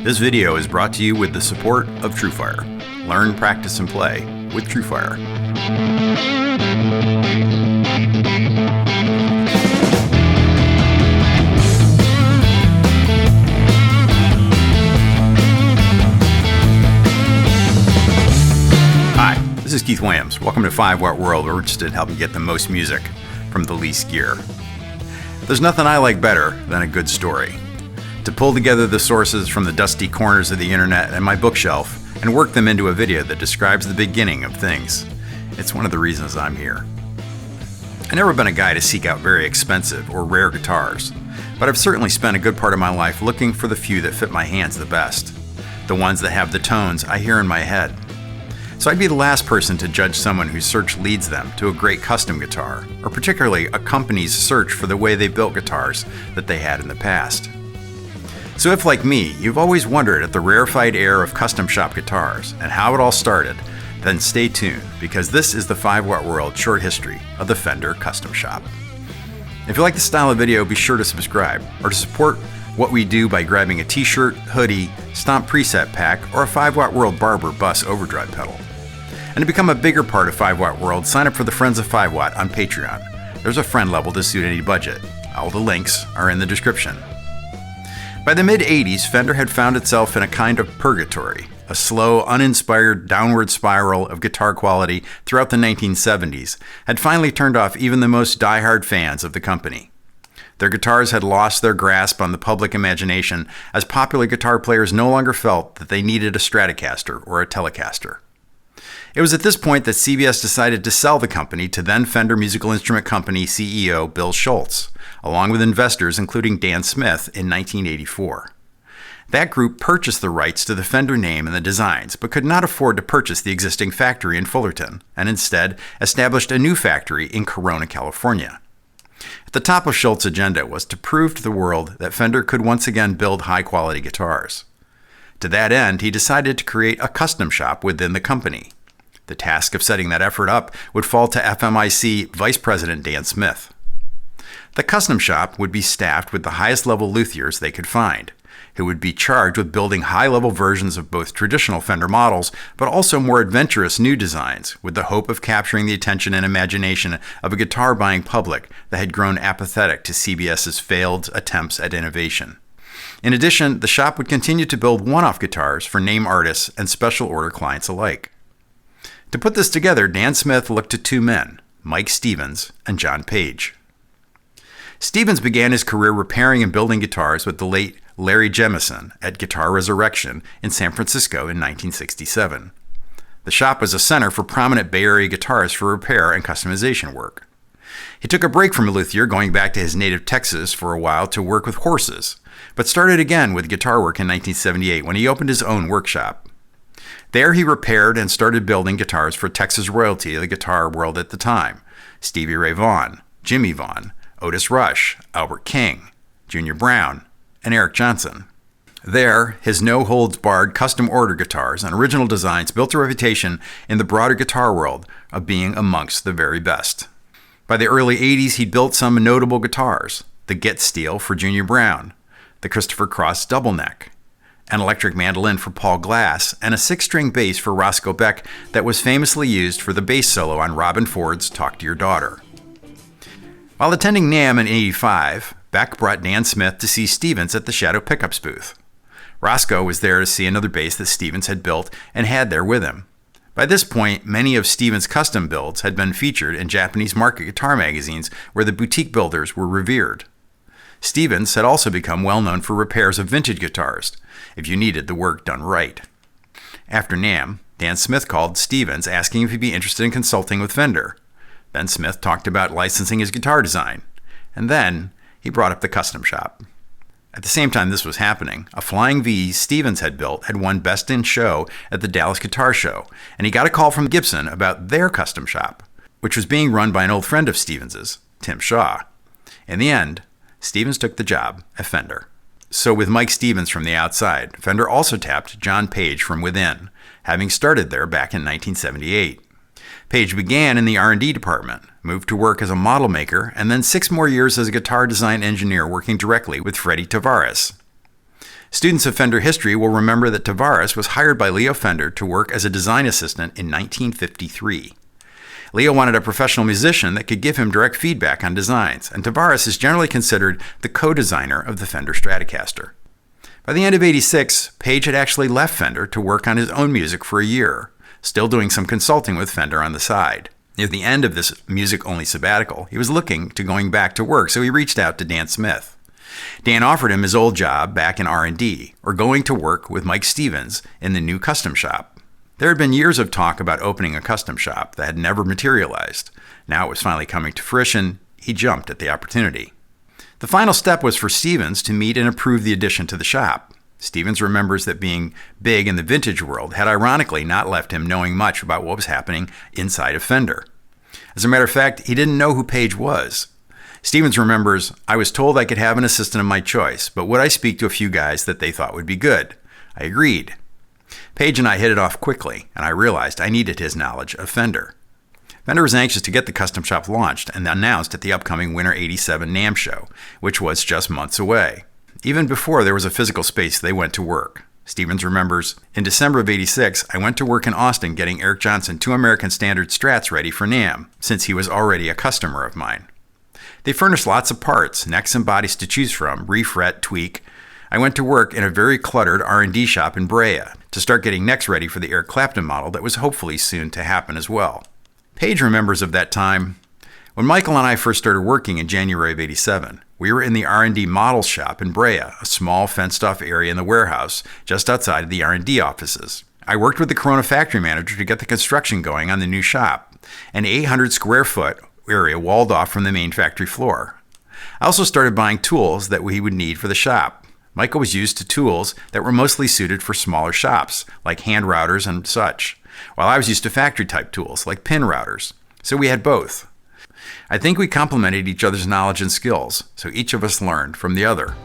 This video is brought to you with the support of TrueFire. Learn, practice, and play with TrueFire. Hi, this is Keith Williams. Welcome to 5-Watt World, where we're interested in helping get the most music from the least gear. There's nothing I like better than a good story. To pull together the sources from the dusty corners of the internet and my bookshelf and work them into a video that describes the beginning of things. It's one of the reasons I'm here. I've never been a guy to seek out very expensive or rare guitars, but I've certainly spent a good part of my life looking for the few that fit my hands the best, the ones that have the tones I hear in my head. So I'd be the last person to judge someone whose search leads them to a great custom guitar, or particularly a company's search for the way they built guitars that they had in the past. So if, like me, you've always wondered at the rarefied air of custom shop guitars and how it all started, then stay tuned, because this is the 5-Watt World short history of the Fender Custom Shop. If you like the style of video, be sure to subscribe, or to support what we do by grabbing a t-shirt, hoodie, Stomp preset pack, or a 5-Watt World Barber BUSS Overdrive pedal. And to become a bigger part of 5-Watt World, sign up for the Friends of 5-Watt on Patreon. There's a friend level to suit any budget. All the links are in the description. By the mid-'80s, Fender had found itself in a kind of purgatory, a slow, uninspired downward spiral of guitar quality throughout the 1970s had finally turned off even the most die-hard fans of the company. Their guitars had lost their grasp on the public imagination as popular guitar players no longer felt that they needed a Stratocaster or a Telecaster. It was at this point that CBS decided to sell the company to then Fender Musical Instrument Company CEO Bill Schultz, along with investors including Dan Smith in 1984. That group purchased the rights to the Fender name and the designs, but could not afford to purchase the existing factory in Fullerton, and instead established a new factory in Corona, California. At the top of Schultz's agenda was to prove to the world that Fender could once again build high-quality guitars. To that end, he decided to create a custom shop within the company. The task of setting that effort up would fall to FMIC Vice President Dan Smith. The custom shop would be staffed with the highest level luthiers they could find, who would be charged with building high-level versions of both traditional Fender models, but also more adventurous new designs, with the hope of capturing the attention and imagination of a guitar-buying public that had grown apathetic to CBS's failed attempts at innovation. In addition, the shop would continue to build one-off guitars for name artists and special order clients alike. To put this together, Dan Smith looked to two men, Mike Stevens and John Page. Stevens began his career repairing and building guitars with the late Larry Jemison at Guitar Resurrection in San Francisco in 1967. The shop was a center for prominent Bay Area guitarists for repair and customization work. He took a break from luthier, going back to his native Texas for a while to work with horses, but started again with guitar work in 1978 when he opened his own workshop. There he repaired and started building guitars for Texas royalty of the guitar world at the time, Stevie Ray Vaughan, Jimmy Vaughan, Otis Rush, Albert King, Junior Brown, and Eric Johnson. There, his no-holds-barred custom-order guitars and original designs built a reputation in the broader guitar world of being amongst the very best. By the early 80s, he'd built some notable guitars: the Get Steel for Junior Brown, the Christopher Cross Double Neck, an electric mandolin for Paul Glass, and a 6-string bass for Roscoe Beck that was famously used for the bass solo on Robin Ford's Talk to Your Daughter. While attending NAMM in '85, Beck brought Dan Smith to see Stevens at the Shadow Pickups booth. Roscoe was there to see another bass that Stevens had built and had there with him. By this point, many of Stevens' custom builds had been featured in Japanese market guitar magazines where the boutique builders were revered. Stevens had also become well known for repairs of vintage guitars, if you needed the work done right. After NAMM, Dan Smith called Stevens asking if he'd be interested in consulting with Fender. Then Smith talked about licensing his guitar design, and then he brought up the custom shop. At the same time this was happening, a Flying V Stevens had built had won Best in Show at the Dallas Guitar Show, and he got a call from Gibson about their custom shop, which was being run by an old friend of Stevens's, Tim Shaw. In the end, Stevens took the job at Fender. So with Mike Stevens from the outside, Fender also tapped John Page from within, having started there back in 1978. Page began in the R&D department, moved to work as a model maker, and then 6 more years as a guitar design engineer working directly with Freddie Tavares. Students of Fender history will remember that Tavares was hired by Leo Fender to work as a design assistant in 1953. Leo wanted a professional musician that could give him direct feedback on designs, and Tavares is generally considered the co-designer of the Fender Stratocaster. By the end of '86, Page had actually left Fender to work on his own music for a year, still doing some consulting with Fender on the side. Near the end of this music-only sabbatical, he was looking to going back to work, so he reached out to Dan Smith. Dan offered him his old job back in R&D, or going to work with Mike Stevens in the new custom shop. There had been years of talk about opening a custom shop that had never materialized. Now it was finally coming to fruition. He jumped at the opportunity. The final step was for Stevens to meet and approve the addition to the shop. Stevens remembers that being big in the vintage world had ironically not left him knowing much about what was happening inside of Fender. As a matter of fact, he didn't know who Page was. Stevens remembers, "I was told I could have an assistant of my choice, but would I speak to a few guys that they thought would be good? I agreed. Page and I hit it off quickly, and I realized I needed his knowledge of Fender." Fender was anxious to get the custom shop launched and announced at the upcoming Winter '87 NAMM show, which was just months away. Even before there was a physical space, they went to work. Stevens remembers, "In December of '86, I went to work in Austin getting Eric Johnson 2 American Standard Strats ready for NAMM, since he was already a customer of mine. They furnished lots of parts, necks and bodies to choose from, refret, tweak. I went to work in a very cluttered R&D shop in Brea to start getting necks ready for the Eric Clapton model that was hopefully soon to happen as well." Page remembers of that time, "When Michael and I first started working in January of '87, we were in the R&D model shop in Brea, a small fenced-off area in the warehouse just outside of the R&D offices. I worked with the Corona factory manager to get the construction going on the new shop, an 800 square foot area walled off from the main factory floor. I also started buying tools that we would need for the shop. Michael was used to tools that were mostly suited for smaller shops, like hand routers and such, while I was used to factory-type tools, like pin routers. So we had both. I think we complemented each other's knowledge and skills, so each of us learned from the other.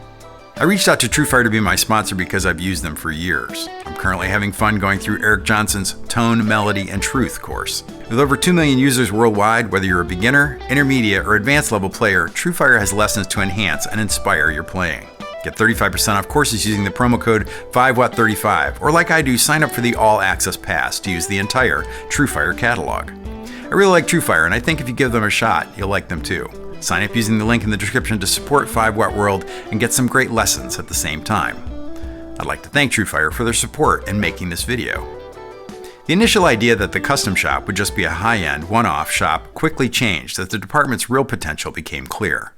I reached out to TrueFire to be my sponsor because I've used them for years. I'm currently having fun going through Eric Johnson's Tone, Melody, and Truth course. With over 2 million users worldwide, whether you're a beginner, intermediate, or advanced level player, TrueFire has lessons to enhance and inspire your playing. Get 35% off courses using the promo code 5watt35, or like I do, sign up for the All Access Pass to use the entire TrueFire catalog. I really like TrueFire, and I think if you give them a shot, you'll like them too. Sign up using the link in the description to support 5 Watt World and get some great lessons at the same time. I'd like to thank TrueFire for their support in making this video. The initial idea that the custom shop would just be a high-end, one-off shop quickly changed as the department's real potential became clear.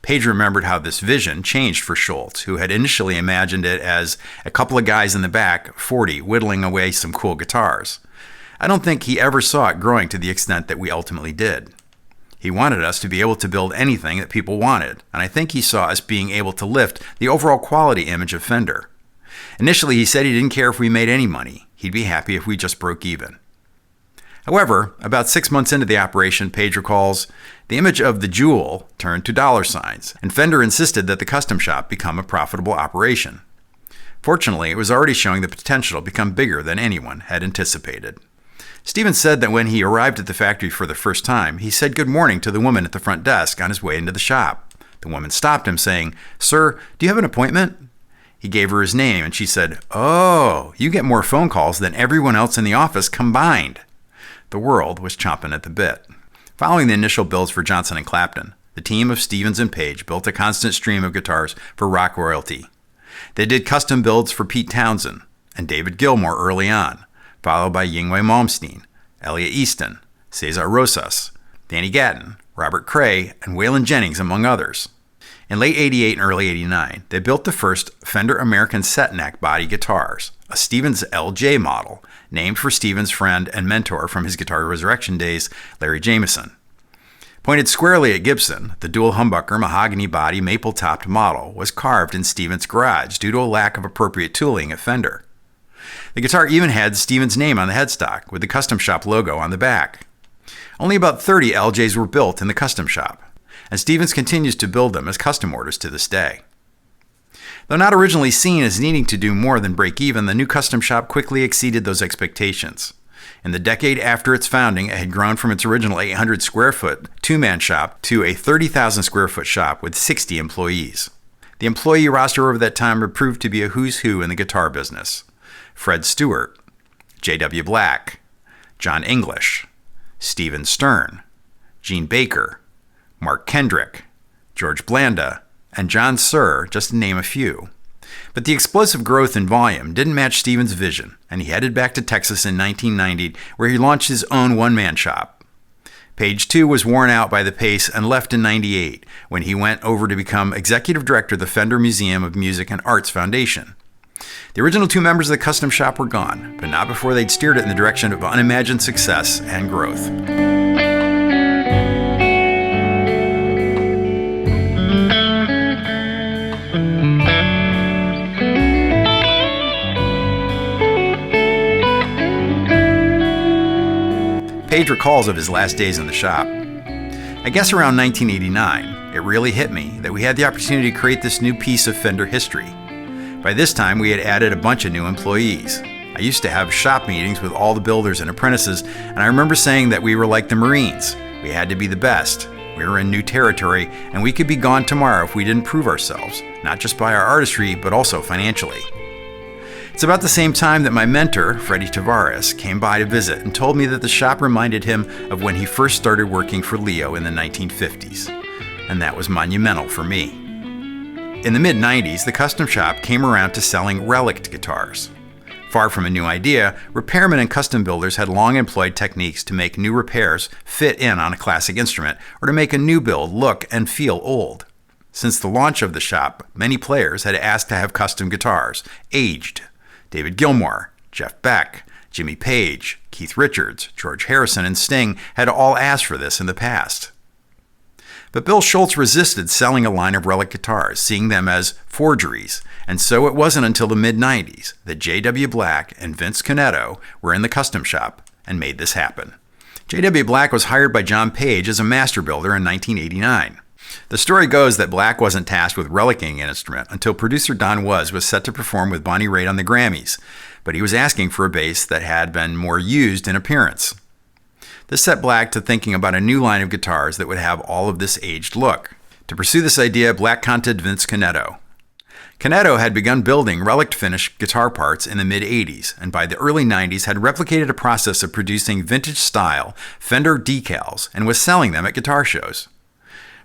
Page remembered how this vision changed for Schultz, who had initially imagined it as a couple of guys in the back, 40, whittling away some cool guitars. I don't think he ever saw it growing to the extent that we ultimately did. He wanted us to be able to build anything that people wanted, and I think he saw us being able to lift the overall quality image of Fender. Initially, he said he didn't care if we made any money. He'd be happy if we just broke even. However, about 6 months into the operation, Page recalls, the image of the jewel turned to dollar signs, and Fender insisted that the custom shop become a profitable operation. Fortunately, it was already showing the potential to become bigger than anyone had anticipated. Stevens said that when he arrived at the factory for the first time, he said good morning to the woman at the front desk on his way into the shop. The woman stopped him, saying, "Sir, do you have an appointment?" He gave her his name, and she said, "Oh, you get more phone calls than everyone else in the office combined." The world was chomping at the bit. Following the initial builds for Johnson and Clapton, the team of Stevens and Page built a constant stream of guitars for rock royalty. They did custom builds for Pete Townsend and David Gilmour early on, followed by Yngwie Malmsteen, Elliot Easton, Cesar Rosas, Danny Gatton, Robert Cray, and Waylon Jennings, among others. In late '88 and early '89, they built the first Fender American set neck body guitars, a Stevens LJ model, named for Stevens' friend and mentor from his Guitar Resurrection days, Larry Jameson. Pointed squarely at Gibson, the dual humbucker mahogany body maple-topped model was carved in Stevens' garage due to a lack of appropriate tooling at Fender. The guitar even had Stevens' name on the headstock, with the custom shop logo on the back. Only about 30 LJs were built in the custom shop, and Stevens continues to build them as custom orders to this day. Though not originally seen as needing to do more than break even, the new custom shop quickly exceeded those expectations. In the decade after its founding, it had grown from its original 800 square foot two-man shop to a 30,000 square foot shop with 60 employees. The employee roster over that time would prove to be a who's who in the guitar business. Fred Stewart, J.W. Black, John English, Stephen Stern, Gene Baker, Mark Kendrick, George Blanda, and John Suhr, just to name a few. But the explosive growth in volume didn't match Stephen's vision, and he headed back to Texas in 1990, where he launched his own one-man shop. Page, too, was worn out by the pace and left in 98, when he went over to become executive director of the Fender Museum of Music and Arts Foundation. The original two members of the custom shop were gone, but not before they'd steered it in the direction of unimagined success and growth. Page recalls of his last days in the shop. I guess around 1989, it really hit me that we had the opportunity to create this new piece of Fender history. By this time, we had added a bunch of new employees. I used to have shop meetings with all the builders and apprentices, and I remember saying that we were like the Marines. We had to be the best. We were in new territory, and we could be gone tomorrow if we didn't prove ourselves, not just by our artistry, but also financially. It's about the same time that my mentor, Freddie Tavares, came by to visit and told me that the shop reminded him of when he first started working for Leo in the 1950s. And that was monumental for me. In the mid-90s, the custom shop came around to selling Relic guitars. Far from a new idea, repairmen and custom builders had long employed techniques to make new repairs fit in on a classic instrument or to make a new build look and feel old. Since the launch of the shop, many players had asked to have custom guitars, aged. David Gilmour, Jeff Beck, Jimmy Page, Keith Richards, George Harrison, and Sting had all asked for this in the past. But Bill Schultz resisted selling a line of Relic guitars, seeing them as forgeries, and so it wasn't until the mid-90s that J.W. Black and Vince Canetto were in the custom shop and made this happen. J.W. Black was hired by John Page as a master builder in 1989. The story goes that Black wasn't tasked with relicing an instrument until producer Don Was set to perform with Bonnie Raitt on the Grammys, but he was asking for a bass that had been more used in appearance. This set Black to thinking about a new line of guitars that would have all of this aged look. To pursue this idea, Black contacted Vince Canetto. Canetto had begun building Relic finished guitar parts in the mid-80s, and by the early 90s had replicated a process of producing vintage-style Fender decals and was selling them at guitar shows.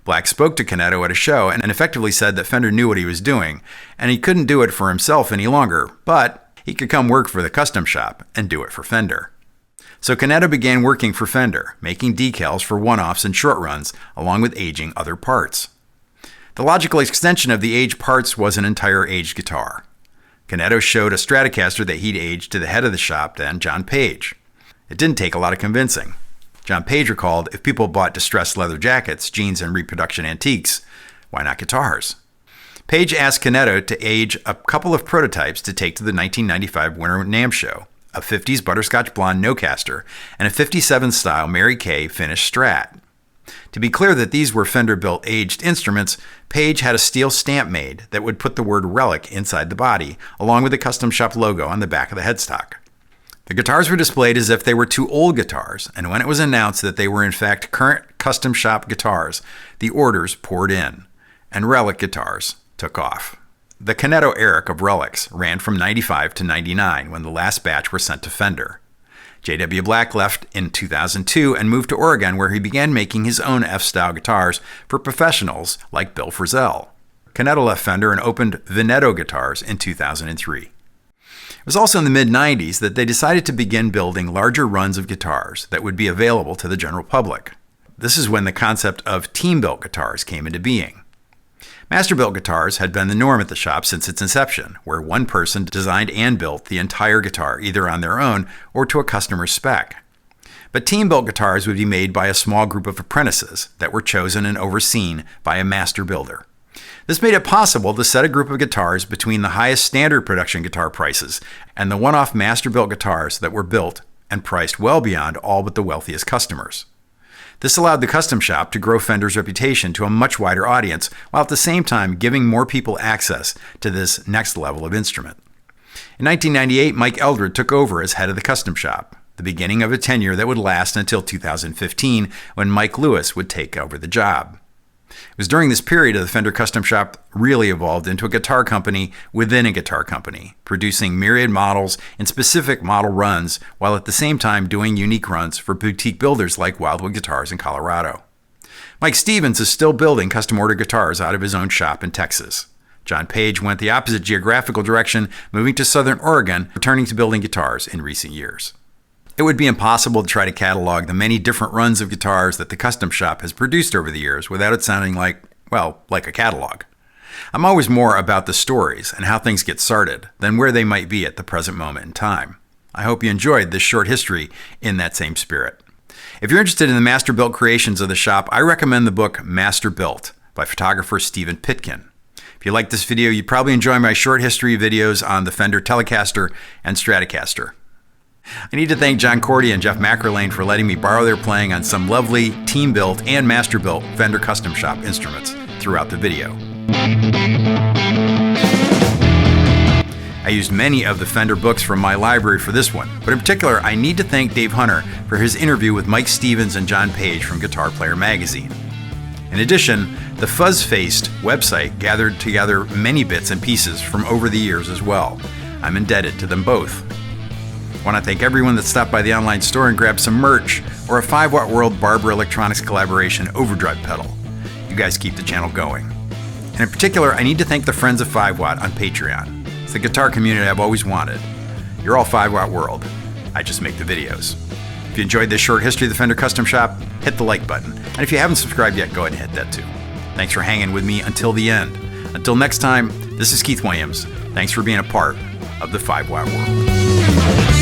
Black spoke to Canetto at a show and effectively said that Fender knew what he was doing, and he couldn't do it for himself any longer, but he could come work for the custom shop and do it for Fender. So Canetto began working for Fender, making decals for one-offs and short runs, along with aging other parts. The logical extension of the aged parts was an entire aged guitar. Canetto showed a Stratocaster that he'd aged to the head of the shop then, John Page. It didn't take a lot of convincing. John Page recalled, if people bought distressed leather jackets, jeans, and reproduction antiques, why not guitars? Page asked Canetto to age a couple of prototypes to take to the 1995 Winter NAMM show, a 50s butterscotch blonde Nocaster and a 57-style Mary Kay finished Strat. To be clear that these were Fender-built aged instruments, Page had a steel stamp made that would put the word Relic inside the body, along with the custom shop logo on the back of the headstock. The guitars were displayed as if they were two old guitars, and when it was announced that they were in fact current custom shop guitars, the orders poured in, and Relic guitars took off. The Canetto era of Relics ran from 95 to 99 when the last batch were sent to Fender. J.W. Black left in 2002 and moved to Oregon, where he began making his own F-style guitars for professionals like Bill Frisell. Canetto left Fender and opened Veneto Guitars in 2003. It was also in the mid-90s that they decided to begin building larger runs of guitars that would be available to the general public. This is when the concept of team-built guitars came into being. Master-built guitars had been the norm at the shop since its inception, where one person designed and built the entire guitar either on their own or to a customer's spec. But team-built guitars would be made by a small group of apprentices that were chosen and overseen by a master builder. This made it possible to set a group of guitars between the highest standard production guitar prices and the one-off master-built guitars that were built and priced well beyond all but the wealthiest customers. This allowed the custom shop to grow Fender's reputation to a much wider audience, while at the same time giving more people access to this next level of instrument. In 1998, Mike Eldred took over as head of the custom shop, the beginning of a tenure that would last until 2015, when Mike Lewis would take over the job. It was during this period that the Fender Custom Shop really evolved into a guitar company within a guitar company, producing myriad models and specific model runs, while at the same time doing unique runs for boutique builders like Wildwood Guitars in Colorado. Mike Stevens is still building custom-order guitars out of his own shop in Texas. John Page went the opposite geographical direction, moving to Southern Oregon, returning to building guitars in recent years. It would be impossible to try to catalog the many different runs of guitars that the Custom Shop has produced over the years without it sounding like a catalog. I'm always more about the stories and how things get started than where they might be at the present moment in time. I hope you enjoyed this short history in that same spirit. If you're interested in the master-built creations of the shop, I recommend the book Master Built by photographer Stephen Pitkin. If you like this video, you'd probably enjoy my short history videos on the Fender Telecaster and Stratocaster. I need to thank John Cordy and Jeff McErlane for letting me borrow their playing on some lovely team-built and master-built Fender Custom Shop instruments throughout the video. I used many of the Fender books from my library for this one, but in particular, I need to thank Dave Hunter for his interview with Mike Stevens and John Page from Guitar Player magazine. In addition, the Fuzz-Faced website gathered together many bits and pieces from over the years as well. I'm indebted to them both. I want to thank everyone that stopped by the online store and grabbed some merch or a 5-Watt World Barber Electronics collaboration overdrive pedal. You guys keep the channel going. And in particular, I need to thank the friends of 5-Watt on Patreon. It's the guitar community I've always wanted. You're all 5-Watt World. I just make the videos. If you enjoyed this short history of the Fender Custom Shop, hit the like button. And if you haven't subscribed yet, go ahead and hit that too. Thanks for hanging with me until the end. Until next time, this is Keith Williams. Thanks for being a part of the 5-Watt World.